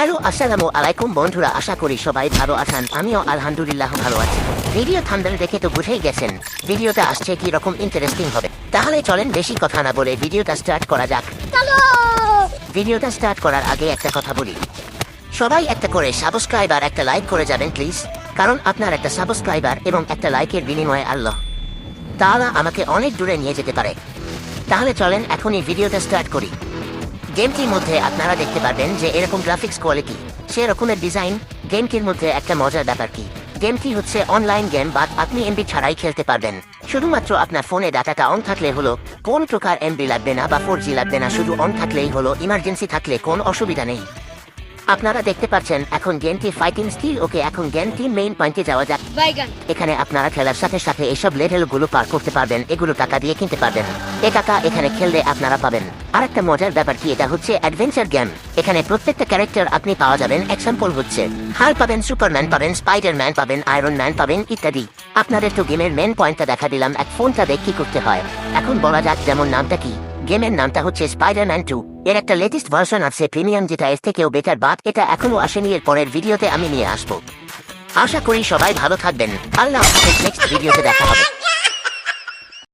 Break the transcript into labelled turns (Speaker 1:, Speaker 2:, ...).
Speaker 1: Hello আসসালামু আলাইকুম বন্ধুরা, আশা করি সবাই ভালো আছেন। আমিও আলহামদুলিল্লাহ ভালো আছি। ভিডিও থাম্বনেল দেখে তো বুঝেই গেছেন ভিডিওটা আসছে কি রকম ইন্টারেস্টিং হবে। তাহলে চলেন বেশি কথা না বলে ভিডিওটা স্টার্ট করা যাক। ভিডিওটা স্টার্ট করার আগে একটা কথা বলি, সবাই একটা করে সাবস্ক্রাইব আর একটা লাইক করে যাবেন প্লিজ, কারণ আপনার একটা সাবস্ক্রাইবার এবং একটা লাইকের বিনিময়ে আল্লাহ তাআলা আমাকে অনেক দূরে নিয়ে যেতে পারে। তাহলে চলেন এখনই ভিডিওটা স্টার্ট করি। গেমটির মধ্যে আপনারা দেখতে পারবেন যে এরকম গ্রাফিক্স কোয়ালিটি, সে রকমের ডিজাইন। গেমটির মধ্যে একটা মজার ব্যাপার কি, গেমটি হচ্ছে অনলাইন গেম, বাট আপনি এমবি ছাড়াই খেলতে পারবেন। শুধুমাত্র আপনার ফোনে ডাটাটা অন থাকলে হলো, কোন প্রকার এমবি লাগবে না বা 4G লাগবে না, শুধু অন থাকলেই হলো। ইমার্জেন্সি থাকলে কোনো অসুবিধা নেই। আপনারা দেখতে পাচ্ছেন এখন গেমটি ফাইটিং স্কিল। ওকে, এখন গেমটি মেইন পয়েন্টে যাওয়া যাক। এখানে আপনারা খেলার সাথে সাথে এসব লেভেলগুলো পার করতে পারবেন, এগুলো টাকা দিয়ে কিনতে পারবেন। এ টাকা এখানে খেললে আপনারা পাবেন। আর একটা মজার ব্যাপার কি, এটা হচ্ছে অ্যাডভেঞ্চার গেম। এখানে প্রত্যেকটা ক্যারেক্টার আপনি পাওয়া যাবেন। এক্সাম্পল হচ্ছে হাল্ক পাবেন, সুপারম্যান পাবেন, স্পাইডারম্যান পাবেন, আয়রন ম্যান পাবেন ইত্যাদি। আপনাদের তো গেমের মেন পয়েন্টটা দেখা দিলাম, এক ফোনটা দেখ কি করতে হয়। এখন বলা যাক যেমন নামটা কি। গেমের নামটা হচ্ছে স্পাইডারম্যান 2। এর একটা লেটেস্ট ভার্সন আছে প্রিমিয়াম, যেটা এর থেকেও বেটার, বাট এটা এখনো আসেনি। এর পরের ভিডিওতে আমি নিয়ে আসবো। আশা করি সবাই ভালো থাকবেন। আল্লাহ হাফেজ, নেক্সট ভিডিওতে দেখা হবে।